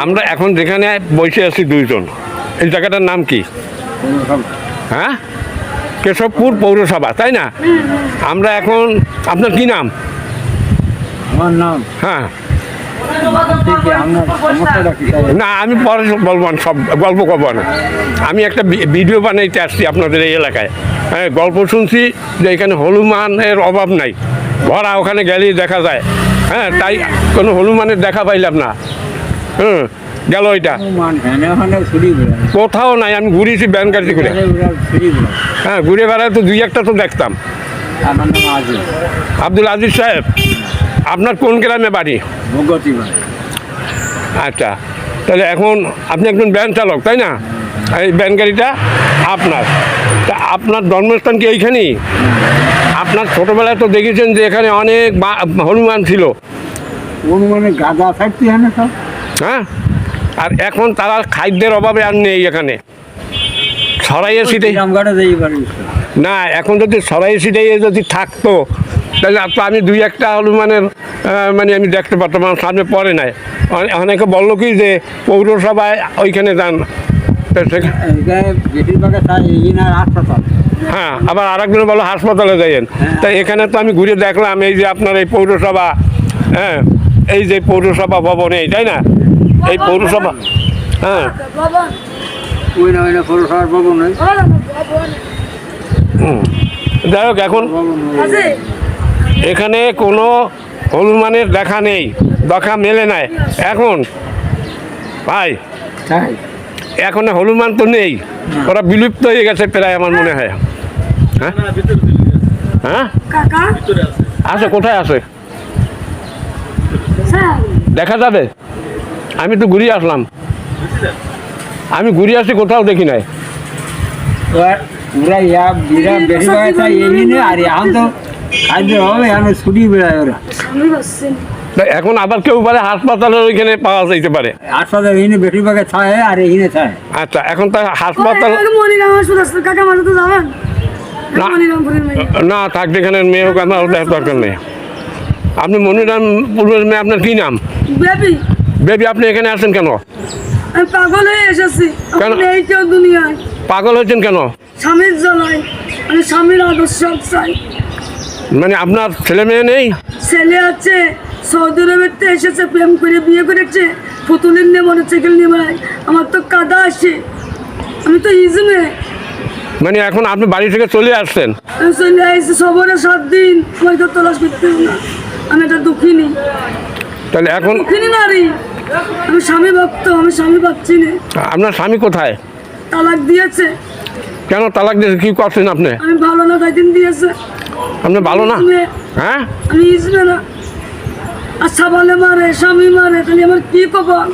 আমরা এখন যেখানে বসে আছি দুইজন, এই জায়গাটার নাম কি? হ্যাঁ, কেশবপুর পৌরসভা, তাই না? আমরা এখন, আপনার কি নাম? আমার নাম, হ্যাঁ, না আমি পরে বলবো না, সব গল্প করবো না। আমি একটা ভিডিও বানাইতে আসছি আপনাদের এই এলাকায়। হ্যাঁ, গল্প শুনছি যে এখানে হনুমানের অভাব নাই, ভরা, ওখানে গেলেই দেখা যায়। হ্যাঁ, তাই কোনো হনুমানের দেখা পাইলাম না। গেল ওইটা কোথাও নাই। আমি ঘুরেছি ব্যান গাড়ি করে। হ্যাঁ, ঘুরে বেড়ায় তো দুই একটা তো দেখতাম। আব্দুল আজিজ সাহেব, আপনার কোন গ্রামে বাড়ি? আচ্ছা, তাহলে এখন আপনি একজন ভ্যান চালক, তাই না? এই ভ্যান গাড়িটা আপনার। তা আপনার জন্মস্থান কি এইখানেই? আপনার ছোটোবেলায় তো দেখেছেন যে এখানে অনেক হনুমান ছিল। হ্যাঁ, আর এখন তারা খাদ্যের অভাবে আর নেই এখানে। ছড়াইয়ে ছিটে না, এখন যদি ছড়াইয়ে ছিটাইয়ে যদি থাকতো তাহলে আমি দুই একটা হনুমানের মানে আমি দেখতে পারতাম। আমার সামনে পড়ে নাই। অনেকে বললো কি যে পৌরসভায় ওইখানে যান। হ্যাঁ, আবার আর একজন বলো হাসপাতালে যাইয়েন। তাই এখানে তো আমি ঘুরে দেখলাম এই যে আপনার এই পৌরসভা, হ্যাঁ, এই যে পৌরসভা ভবন, এই, তাই না? এই পৌরসভা, হ্যাঁ, যাই হোক, এখন এখানে কোনো হনুমানের দেখা নেই, দেখা মেলে নাই এখন ভাই। এখন হনুমান তো নেই, ওরা বিলুপ্ত হয়ে গেছে প্রায়, আমার মনে হয়। হ্যাঁ, হ্যাঁ, আছে, কোথায় আছে দেখা যাবে? আমি তো ঘুরিয়ে আসলাম, আমি ঘুরিয়ে আসি, কোথাও দেখি নাই। এখন আবার কেউ পারে হাসপাতালের ওইখানে পাওয়া যাইতে পারে। আচ্ছা, এখন তো হাসপাতাল না থাকবে এখানে মেয়ে হোক, আমার দরকার নেই। আপনি মনিরামপুরের মেয়ে, আপনার কি নাম? বেবি। বেবি, আপনি এখানে আসেন কেন? পাগল হয়ে এসেছি। দুনিয়ায় পাগল হয়েছেন কেন? স্বামীর জ্বালায়, আমি স্বামীর আদর্শ চাই। মানে আপনার ছেলে মেয়ে নেই? ছেলে আছে, সৌদি আরবের এসেছে, প্রেম করে বিয়ে করেছে, পুতুলের নিয়ে মোটরসাইকেল নিয়ে বেড়ায়। আমার তো কাদা আসে, আমি তো ইজমে। মানে এখন আপনি বাড়ি থেকে চলে আসছেন? আমি চলে আসছি সবরে 7 দিন, আমি তো তলাশ করতে না। আমি একটা দুঃখিনী। তাহলে এখন দুঃখিনী নারী, আমি স্বামী ভক্ত, আমি স্বামী পাচ্ছি না। আপনার স্বামী কোথায়? তালাক দিয়েছে। কেন তালাক দিয়েছে? কি করছেন আপনি? আমি ভালো না, তাই দিন দিয়েছে। আপনি ভালো না? হ্যাঁ, আমি ইজমে না। আচ্ছা, বলে মারে, স্বামী মারে, তাহলে আমার কি কপাল?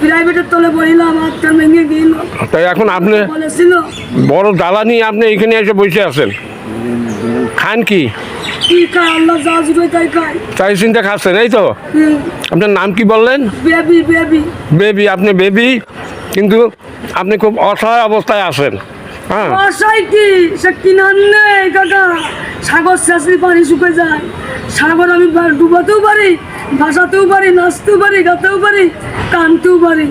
প্রাইভেটের তলে বইলাম, হাতটা ভেঙে গেল। তাই এখন আপনি বলেছিল বড় জ্বালা নিয়ে আপনি এখানে এসে বসে আছেন। খান কি? কি খায়? আল্লাহ যা জুড়ে তাই খায়। চাই চিন্তা খাচ্ছেন, এই তো? আপনার নাম কি বললেন? বেবি। বেবি। বেবি, আপনি বেবি, কিন্তু আপনি খুব অসহায় অবস্থায় আছেন। হ্যাঁ, অসহায় কি? সে কিনার নেই কাকা। সাগর শেষে পানি শুকে যায়। সাগর আমি ডুবাতেও পারি, ভাসাতেও পারি, নাচতেও পারি, গাতেও পারি, কানতেও পারি।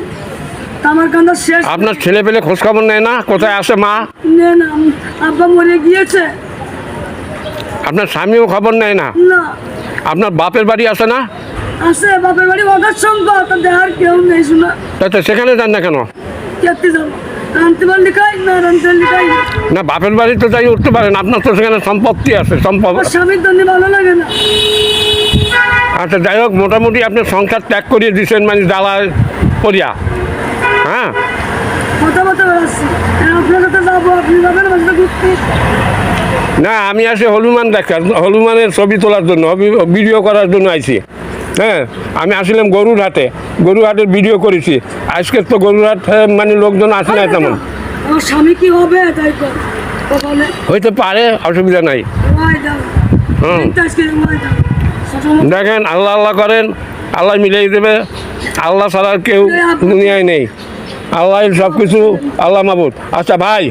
আমার কান্দা শেষ। আপনার ছেলে পেলে খোঁজ খবর নেয় না? কোথায় আছে মা? নে না, আব্বা মরে গিয়েছে। আপনার স্বামীও খবর নেয় না? না। আপনার বাপের বাড়ি আছে না? আছে, বাপের বাড়ি অগাধ সম্পদ, দেখার কেউ নেই। শোনা, তাই তো সেখানে যান না কেন? কেটে যাবো, রানতে পারলি খাই, না রানতে পারলি খাই না। বাপের বাড়ি তো যাই উঠতে পারেন, আপনার তো সেখানে সম্পত্তি আছে। স্বামীর জন্য ভালো লাগে না। আচ্ছা, যাই হোক, মোটামুটি আপনি সংসার ত্যাগ করিয়ে দিচ্ছেন, মানে জ্বালায় পড়িয়া। হ্যাঁ, কথা বেড়াচ্ছি, আপনার কাছে যাবো, আপনি যাবেন আমাদের ঘুরতে? না, আমি আসি হনুমান দেখার, হনুমানের ছবি তোলার জন্য, ভিডিও করার জন্য আইছি। হ্যাঁ, আমি আসলাম গরুরহাটে, গরুরহাটের ভিডিও করেছি। আজকে তো গরুরহাট মানে লোকজন আসে না তেমন। আমার স্বামী কি হবে তাই হইতে পারে, অসুবিধা নাই। দেখেন, আল্লাহ আল্লাহ করেন, আল্লাহ মিলিয়ে দেবে। আল্লাহ ছাড়া কেউ দুনিয়ায় নেই। আল্লাহ সব কিছু, আল্লাহ মাবুদ। আচ্ছা ভাই,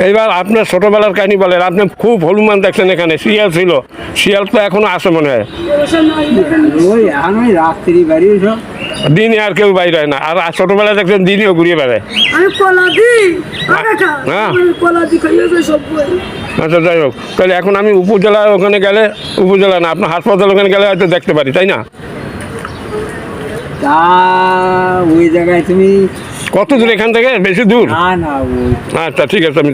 এইবার আপনার ছোটোবেলার কাহিনী বলেন। আপনি খুব হনুমান দেখছেন এখানে, শিয়াল ছিল, শিয়াল তো এখনো আসে মনে হয়। দিনে আর কেউ বাইরে হয় না, আর ছোটবেলায় দেখছেন দিনেও ঘুরিয়ে বেড়ায়। আমি কলা দিই কাকা, হ্যাঁ। আমি কলা দিই খাইয়ে যাই সব বই। আচ্ছা যাই হোক, তাহলে এখন আমি উপজেলা ওখানে গেলে, উপজেলা না আপনার হাসপাতাল ওখানে গেলে হয়তো দেখতে পারি, তাই না? তা ওই জায়গায় তুমি কত দূর এখান থেকে? বেশি দূর? না ওই আচ্ছা ঠিক আছে, আমি